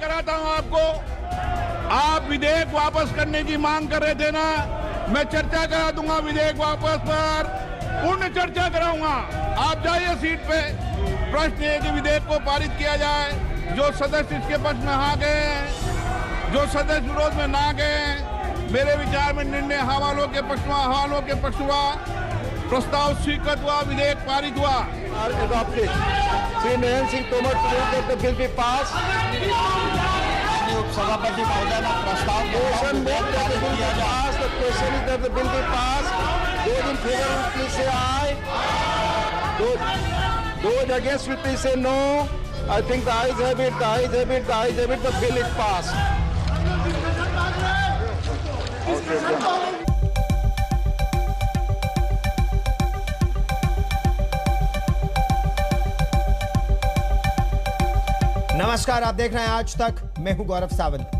कराता हूं आपको। आप विधेयक वापस करने की मांग कर रहे थे ना, मैं चर्चा करा दूंगा विधेयक वापस पर, पूर्ण चर्चा कराऊंगा। आप जाइए सीट पे। प्रश्न है कि विधेयक को पारित किया जाए। जो सदस्य इसके पक्ष में हाँ गए, जो सदस्य विरोध में ना गए, मेरे विचार में निर्णय हवालों के पक्ष में, हवालों के पक्ष हुआ, प्रस्ताव स्वीकृत हुआ, विधेयक पारित हुआ। Shri Narendra Singh Tomar to move that the bill be pass. उपसभापति महोदय का प्रस्ताव question is that the bill be pass. Those in favor will please say aye. Those against will please say no. I think the ayes have it, the ayes have it, the ayes have it. The bill is passed. नमस्कार, आप देख रहे हैं आज तक। मैं हूं गौरव सावंत।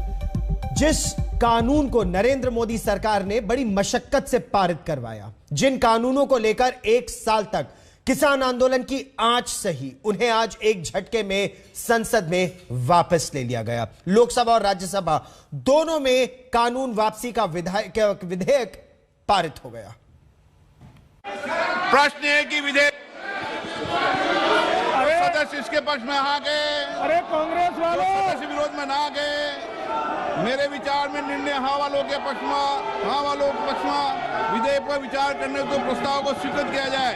जिस कानून को नरेंद्र मोदी सरकार ने बड़ी मशक्कत से पारित करवाया, जिन कानूनों को लेकर 1 साल तक किसान आंदोलन की आंच सही, उन्हें आज एक झटके में संसद में वापस ले लिया गया। लोकसभा और राज्यसभा दोनों में कानून वापसी का विधेयक पारित हो गया। प्रश्न है कि विधेयक सदस्य इसके पक्ष में आ गए, अरे कांग्रेस वालों, सदस्य विरोध में ना गए, मेरे विचार में निर्णय हवालों के पक्ष में, हवालों के पक्ष में विधेयक पर विचार करने को प्रस्ताव को स्वीकृत किया जाए।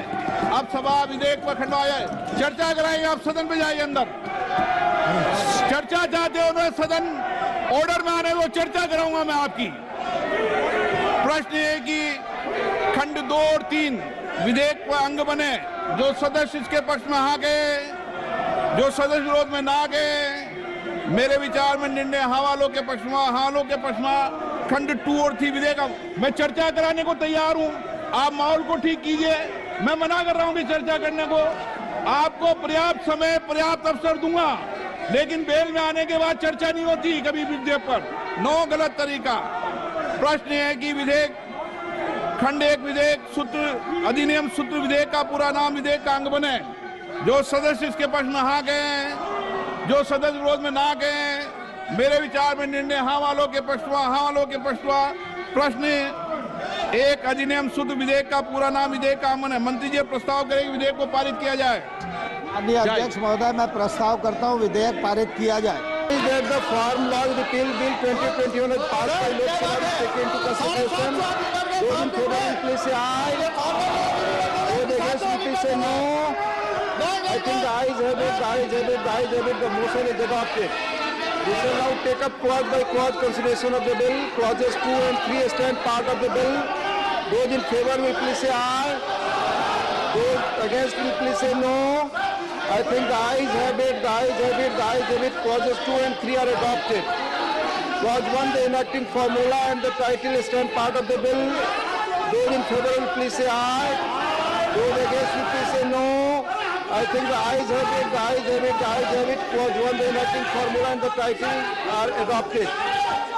अब सभा विधेयक पर खंडवा जाए, चर्चा कराएंगे। आप सदन में जाइए, अंदर चर्चा चाहते हो तो सदन ऑर्डर में आने को चर्चा कराऊंगा मैं आपकी। प्रश्न है कि खंड 2 और 3 विधेयक पर अंग बने। जो सदस्य इसके पक्ष में आ गए, जो सदस्य विरोध में ना गए, मेरे विचार में निर्णय हवालों के पक्ष में, हवालों के पक्ष में खंड 2 और 3 विधेयक। मैं चर्चा कराने को तैयार हूं। आप माहौल को ठीक कीजिए। मैं मना कर रहा हूं कि चर्चा करने को। आपको पर्याप्त समय, पर्याप्त अवसर दूंगा, लेकिन बेल में आने के बाद चर्चा नहीं होती कभी विधेयक पर। नो, गलत तरीका। प्रश्न है कि विधेयक खंड 1 विधेयक सूत्र अधिनियम सूत्र विधेयक का पूरा नाम विधेयक का अंग बने। जो सदस्य इसके पक्ष में हाँ गए, जो सदस्य विरोध में ना गए, मेरे विचार में निर्णय हवालों के पक्ष हुआ, हवालों के पक्ष हुआ। प्रश्न 1 अधिनियम सूत्र विधेयक का पूरा नाम विधेयक का अंग बने। मंत्री जी प्रस्ताव करेंगे विधेयक को पारित किया जाए। अध्यक्ष महोदय, मैं प्रस्ताव करता हूं विधेयक पारित किया जाए। The Farm Law Repeal Bill 2021 is passed by Lok Sabha, taken into consideration. Those in favor will please say aye. Those against will please say no. I think the ayes have it, the ayes have it, the ayes have it. The motion is adopted. We shall now take up clause by clause consideration of the bill. Clauses 2 and 3 stand part of the bill. Those in favor will please say aye. Those against will please say no. I think the ayes have it, the ayes have it, the ayes have it. Clauses 2 and 3 are adopted. Clause 1, the enacting formula and the title stand part of the bill. Those in favor will please say aye. Those against will please say no. I think the ayes have it, the ayes have it, the ayes have it. Clause 1, the enacting formula and the title are adopted.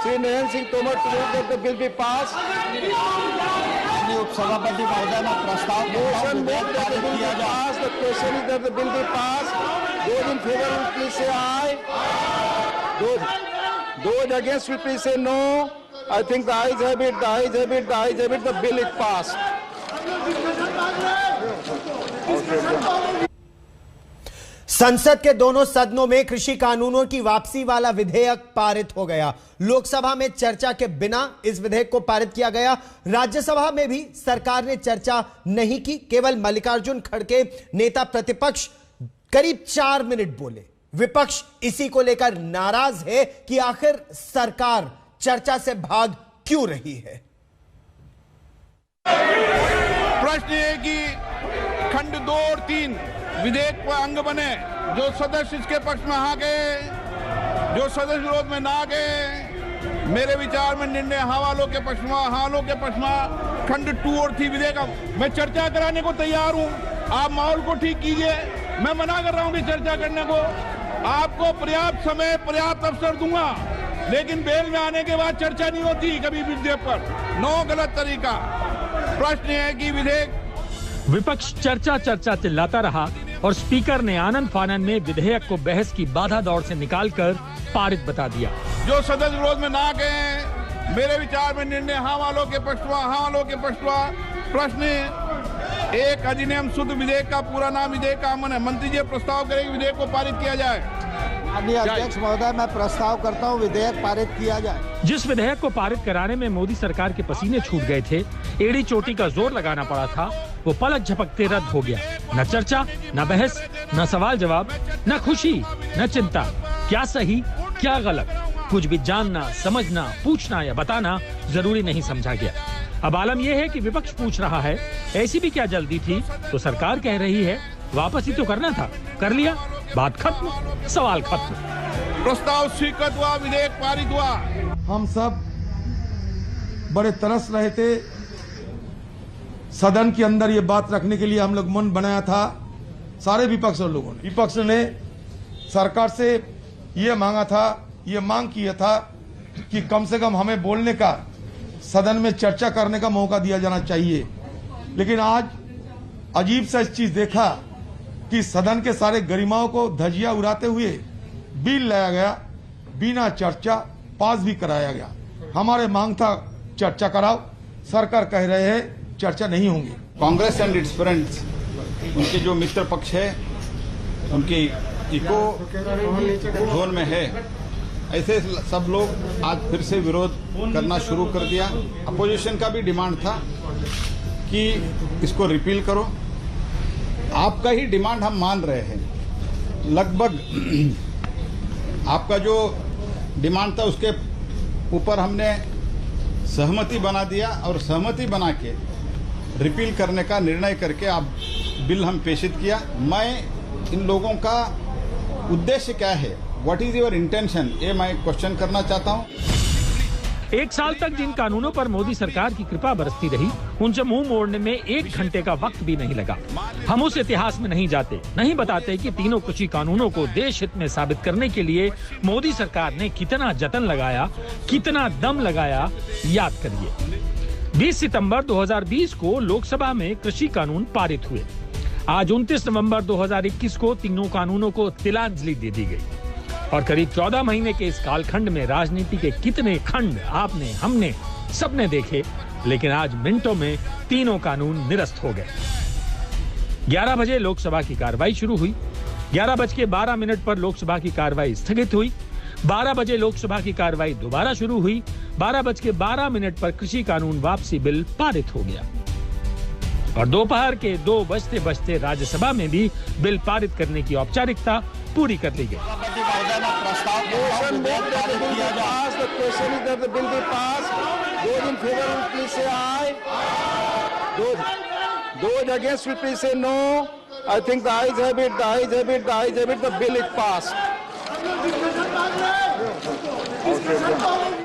Shri Narayan Singh Tomar to move that the bill be passed. उपसभापति महोदय का प्रस्ताव Motion moved that the bill be passed. The question is that the bill be passed. Those in favor will please say aye. Those against will please say no. I think the ayes have it, the ayes have it, the ayes have it. The bill is passed. संसद के दोनों सदनों में कृषि कानूनों की वापसी वाला विधेयक पारित हो गया। लोकसभा में चर्चा के बिना इस विधेयक को पारित किया गया। राज्यसभा में भी सरकार ने चर्चा नहीं की। केवल मल्लिकार्जुन खड़गे, नेता प्रतिपक्ष, करीब 4 मिनट बोले। विपक्ष इसी को लेकर नाराज है कि आखिर सरकार चर्चा से भाग क्यों रही है। प्रश्न है कि खंड 2 और 3 विधेयक पर अंग बने। जो सदस्य इसके पक्ष में आ गए, जो सदस्य विरोध में ना गए, मेरे विचार में निर्णय हवालों के पक्ष में, हवालों के पक्ष में खंड 2 और 3 विधेयक। मैं चर्चा कराने को तैयार हूं। आप माहौल को ठीक कीजिए। मैं मना कर रहा हूं कि चर्चा करने को। आपको पर्याप्त समय, पर्याप्त अवसर दूंगा, लेकिन बेल में आने के बाद चर्चा नहीं होती कभी विधेयक पर। नो, गलत तरीका। प्रश्न है कि विधेयक विपक्ष चर्चा चिल्लाता रहा और स्पीकर ने आनन फानन में विधेयक को बहस की बाधा दौड़ से निकालकर पारित बता दिया। जो सदस्य विरोध में ना गए, मेरे विचार में निर्णय हाँ वालों के पक्ष हुआ। प्रश्न एक अधिनियम शुद्ध विधेयक का पूरा नाम विधेयक का आमन है। मंत्री जी प्रस्ताव करें विधेयक को पारित किया जाए। माननीय अध्यक्ष महोदय, मैं प्रस्ताव करता हूं विधेयक पारित किया जाए। जिस विधेयक को पारित कराने में मोदी सरकार के पसीने छूट गए थे, एड़ी चोटी का जोर लगाना पड़ा था, वो पलक झपकते रद्द हो गया। न चर्चा, न बहस, न सवाल जवाब, न खुशी, न चिंता। क्या सही, क्या गलत, कुछ भी जानना, समझना, पूछना या बताना जरूरी नहीं समझा गया। अब आलम यह है कि विपक्ष पूछ रहा है, ऐसी भी क्या जल्दी थी? तो सरकार कह रही है, वापस ही तो करना था, कर लिया, बात खत्म, सवाल खत्म। प्रस्ताव स्वीकृत हुआ, विधेयक पारित हुआ। हम सब बड़े तरस रहे थे, सदन के अंदर ये बात रखने के लिए हम लोग मन बनाया था, सारे विपक्ष लोगों ने। विपक्ष ने सरकार से ये मांगा था, ये मांग किया था कि कम से कम हमें बोलने का, सदन में चर्चा करने का मौका दिया जाना चाहिए। लेकिन आज अजीब सा चीज देखा कि सदन के सारे गरिमाओं को धजिया उड़ाते हुए बिल लाया गया, बिना चर्चा पास भी कराया गया। हमारे मांग था चर्चा कराओ, सरकार कह रहे हैं चर्चा नहीं होंगी। कांग्रेस एंड इट्स फ्रेंड्स, उनके जो मित्र पक्ष है, उनकी इको जोन में है, ऐसे सब लोग आज फिर से विरोध करना शुरू कर दिया। अपोजिशन का भी डिमांड था कि इसको रिपील करो। आपका ही डिमांड हम मान रहे हैं। लगभग आपका जो डिमांड था उसके ऊपर हमने सहमति बना दिया और सहमति बना के रिपील करने का निर्णय करके आप बिल हम पेशित किया। मैं इन लोगों का उद्देश्य क्या है, व्हाट इज योर इंटेंशन, ये मैं क्वेश्चन करना चाहता हूँ। एक साल तक जिन कानूनों पर मोदी सरकार की कृपा बरसती रही, उनसे मुंह मोड़ने में 1 घंटे का वक्त भी नहीं लगा। हम उस इतिहास में नहीं जाते, नहीं बताते कि तीनों कृषि कानूनों को देश हित में साबित करने के लिए मोदी सरकार ने कितना जतन लगाया, कितना दम लगाया। याद करिए, 20 सितंबर 2020 को लोकसभा में कृषि कानून पारित हुए। आज 29 नवंबर 2021 को तीनों कानूनों को तिलांजलि दे दी गई। और करीब 14 महीने के इस कालखंड में राजनीति के कितने खंड आपने, हमने, सबने देखे, लेकिन आज मिनटों में तीनों कानून निरस्त हो गए। 11 बजे लोकसभा की कार्रवाई शुरू हुई। 11:12 पर लोकसभा की कार्रवाई स्थगित हुई। 12 बजे लोकसभा की कार्रवाई दोबारा शुरू हुई। 12:12 पर कृषि कानून वापसी बिल पारित हो गया और दोपहर के 2 बजते राज्यसभा में भी बिल पारित करने की औपचारिकता पूरी कर ली गई।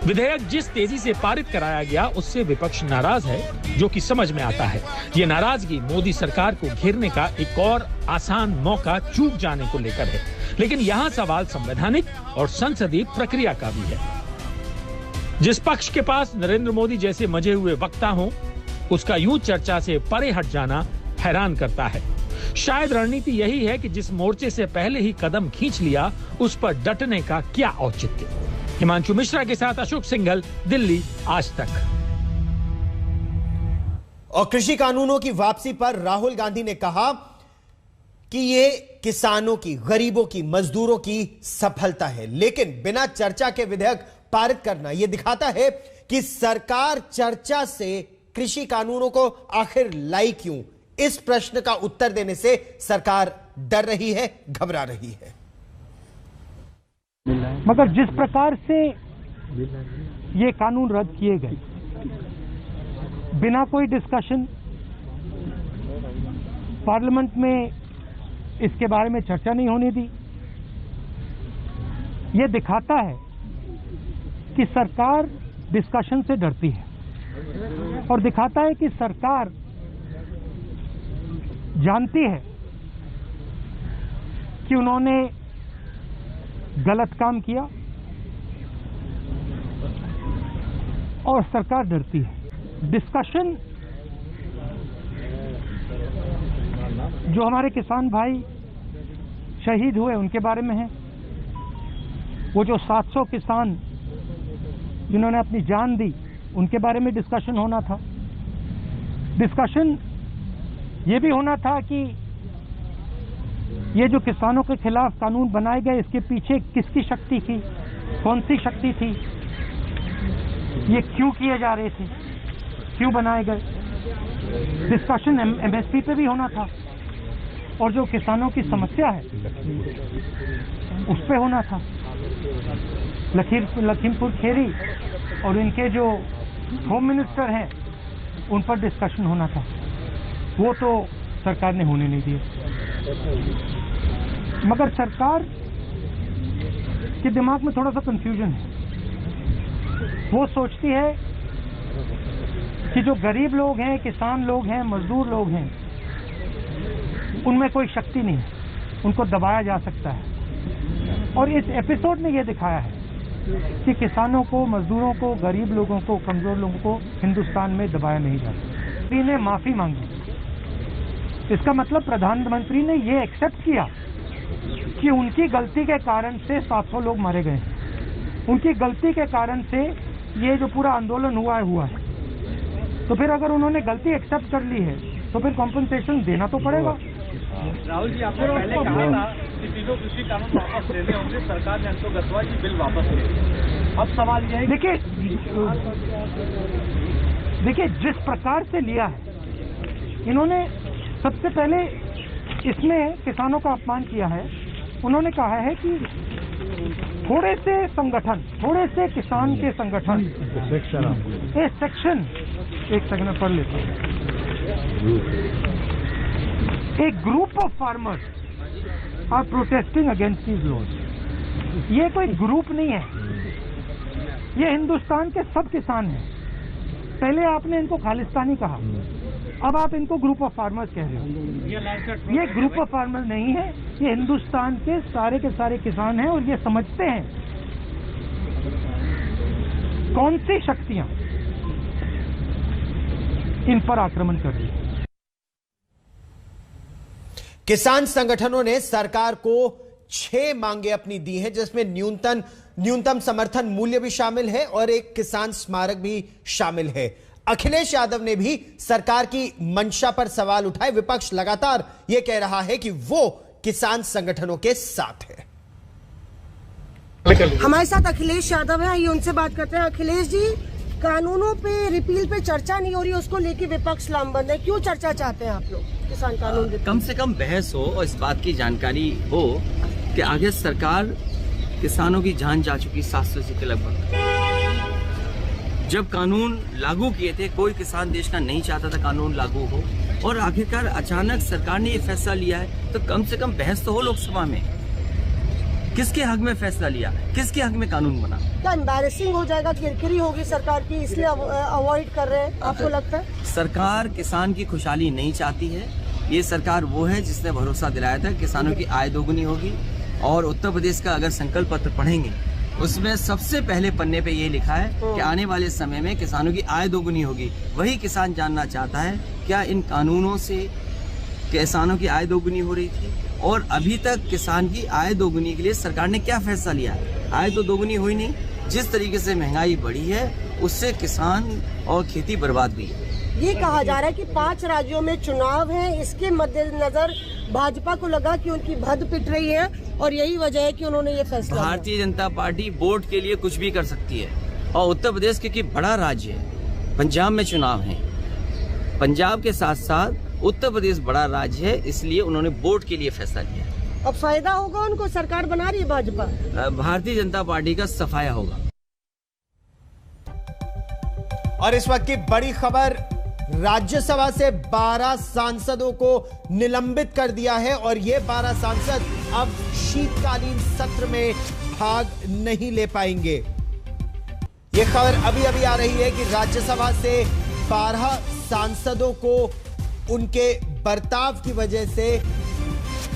विधेयक जिस तेजी से पारित कराया गया उससे विपक्ष नाराज है, जो कि समझ में आता है। ये नाराजगी मोदी सरकार को घेरने का एक और आसान मौका चूक जाने को लेकर है। लेकिन यहाँ सवाल संवैधानिक और संसदीय प्रक्रिया का भी है। जिस पक्ष के पास नरेंद्र मोदी जैसे मजे हुए वक्ता हो, उसका यूं चर्चा से परे हट जाना हैरान करता है। शायद रणनीति यही है कि जिस मोर्चे से पहले ही कदम खींच लिया, उस पर डटने का क्या औचित्य। हिमांशु मिश्रा के साथ अशोक सिंघल, दिल्ली, आज तक। और कृषि कानूनों की वापसी पर राहुल गांधी ने कहा कि ये किसानों की, गरीबों की, मजदूरों की सफलता है। लेकिन बिना चर्चा के विधेयक पारित करना यह दिखाता है कि सरकार चर्चा से कृषि कानूनों को आखिर लाई क्यों। इस प्रश्न का उत्तर देने से सरकार डर रही है, घबरा रही है। मगर जिस प्रकार से ये कानून रद्द किए गए, बिना कोई डिस्कशन, पार्लियामेंट में इसके बारे में चर्चा नहीं होने दी, ये दिखाता है कि सरकार डिस्कशन से डरती है और दिखाता है कि सरकार जानती है कि उन्होंने गलत काम किया और सरकार डरती है। डिस्कशन जो हमारे किसान भाई शहीद हुए उनके बारे में है, वो जो 700 किसान जिन्होंने अपनी जान दी, उनके बारे में डिस्कशन होना था। डिस्कशन ये भी होना था कि ये जो किसानों के खिलाफ कानून बनाए गए, इसके पीछे किसकी शक्ति थी, कौन सी शक्ति थी, ये क्यों किए जा रहे थे, क्यों बनाए गए। डिस्कशन एमएसपी पे भी होना था, और जो किसानों की समस्या है उस पे होना था। लखीमपुर खेरी और इनके जो होम मिनिस्टर हैं उन पर डिस्कशन होना था, वो तो सरकार ने होने नहीं दिए। मगर सरकार के दिमाग में थोड़ा सा कंफ्यूजन है। वो सोचती है कि जो गरीब लोग हैं, किसान लोग हैं, मजदूर लोग हैं, उनमें कोई शक्ति नहीं है, उनको दबाया जा सकता है। और इस एपिसोड ने यह दिखाया है कि किसानों को, मजदूरों को, गरीब लोगों को, कमजोर लोगों को हिंदुस्तान में दबाया नहीं जा सकता। मोदी ने माफी मांगी, इसका मतलब प्रधानमंत्री ने यह एक्सेप्ट किया कि उनकी गलती के कारण से 700 लोग मारे गए, उनकी गलती के कारण से ये जो पूरा आंदोलन हुआ है। तो फिर अगर उन्होंने गलती एक्सेप्ट कर ली है तो फिर कॉम्पनसेशन देना तो पड़ेगा। राहुल जी, आपने पहले कहा था कि तीनों कृषि कानून वापस लेने होंगे, सरकार ने हमको गतवा की बिल वापस ले। अब सवाल यह है, देखिए जिस प्रकार से लिया है इन्होंने, सबसे पहले इसमें किसानों का अपमान किया है। उन्होंने कहा है कि थोड़े से संगठन, थोड़े से किसान के संगठन, एक सेक्शन, एक सेकंड पढ़ लेते हैं, एक group of farmers are protesting against these laws. ये कोई ग्रुप नहीं है, ये हिंदुस्तान के सब किसान हैं। पहले आपने इनको खालिस्तानी कहा, अब आप इनको ग्रुप ऑफ फार्मर्स कह रहे हो। ये ग्रुप ऑफ फार्मर्स नहीं है, ये हिंदुस्तान के सारे किसान हैं, और ये समझते हैं कौन सी शक्तियां इन पर आक्रमण कर रही है। किसान संगठनों ने सरकार को 6 मांगे अपनी दी हैं, जिसमें न्यूनतम समर्थन मूल्य भी शामिल है और एक किसान स्मारक भी शामिल है। अखिलेश यादव ने भी सरकार की मंशा पर सवाल उठाए। विपक्ष लगातार यह कह रहा है कि वो किसान संगठनों के साथ है। हमारे साथ अखिलेश यादव है, ये उनसे बात करते हैं। अखिलेश जी, कानूनों पे, रिपील पे चर्चा नहीं हो रही, उसको लेके विपक्ष लामबंद है, क्यों चर्चा चाहते हैं आप लोग? किसान कानून कम से कम बहस हो और इस बात की जानकारी हो कि आगे सरकार, किसानों की जान जा चुकी 700 के लगभग। जब कानून लागू किए थे, कोई किसान देश का नहीं चाहता था कानून लागू हो, और आखिरकार अचानक सरकार ने ये फैसला लिया है, तो कम से कम बहस तो हो लोकसभा में। किसके हक में फैसला लिया, किसके हक में कानून बना? क्या एम्बैरेसिंग हो जाएगा, किरकिरी होगी सरकार की, इसलिए अवॉइड कर रहे हैं, आपको लगता है? सरकार किसान की खुशहाली नहीं चाहती है। ये सरकार वो है जिसने भरोसा दिलाया था किसानों की आय दोगुनी होगी, और उत्तर प्रदेश का अगर संकल्प पत्र पढ़ेंगे उसमें सबसे पहले पन्ने पे ये लिखा है कि आने वाले समय में किसानों की आय दोगुनी होगी। वही किसान जानना चाहता है क्या इन कानूनों से किसानों की आय दोगुनी हो रही थी, और अभी तक किसान की आय दोगुनी के लिए सरकार ने क्या फैसला लिया? आय तो दोगुनी हुई नहीं। जिस तरीके से महंगाई बढ़ी है उससे किसान और खेती बर्बाद हुई है। ये कहा जा रहा है कि 5 राज्यों में चुनाव है, इसके मद्देनजर भाजपा को लगा कि उनकी भद पिट रही है, और यही वजह है कि उन्होंने ये फैसला। भारतीय जनता पार्टी वोट के लिए कुछ भी कर सकती है, और उत्तर प्रदेश क्योंकि बड़ा राज्य है, पंजाब में चुनाव है, पंजाब के साथ साथ उत्तर प्रदेश बड़ा राज्य है, इसलिए उन्होंने वोट के लिए फैसला लिया। अब फायदा होगा उनको, सरकार बना रही है भाजपा। भारतीय जनता पार्टी का सफाया होगा। और इस वक्त की बड़ी खबर, राज्यसभा से 12 सांसदों को निलंबित कर दिया है, और ये 12 सांसद अब शीतकालीन सत्र में भाग नहीं ले पाएंगे। ये खबर अभी अभी आ रही है कि राज्यसभा से 12 सांसदों को उनके बर्ताव की वजह से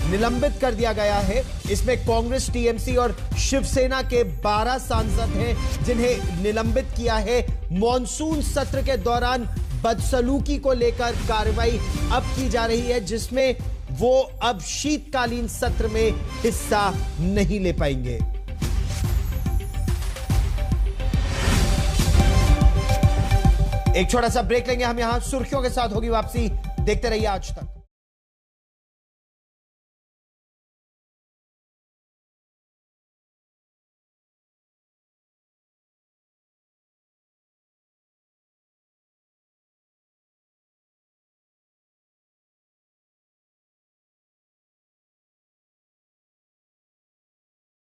निलंबित कर दिया गया है। इसमें कांग्रेस, टीएमसी और शिवसेना के 12 सांसद हैं जिन्हें निलंबित किया है। मॉनसून सत्र के दौरान बदसलूकी को लेकर कार्रवाई अब की जा रही है, जिसमें वो अब शीतकालीन सत्र में हिस्सा नहीं ले पाएंगे। एक छोटा सा ब्रेक लेंगे हम, यहां सुर्खियों के साथ होगी वापसी। देखते रहिए आज तक।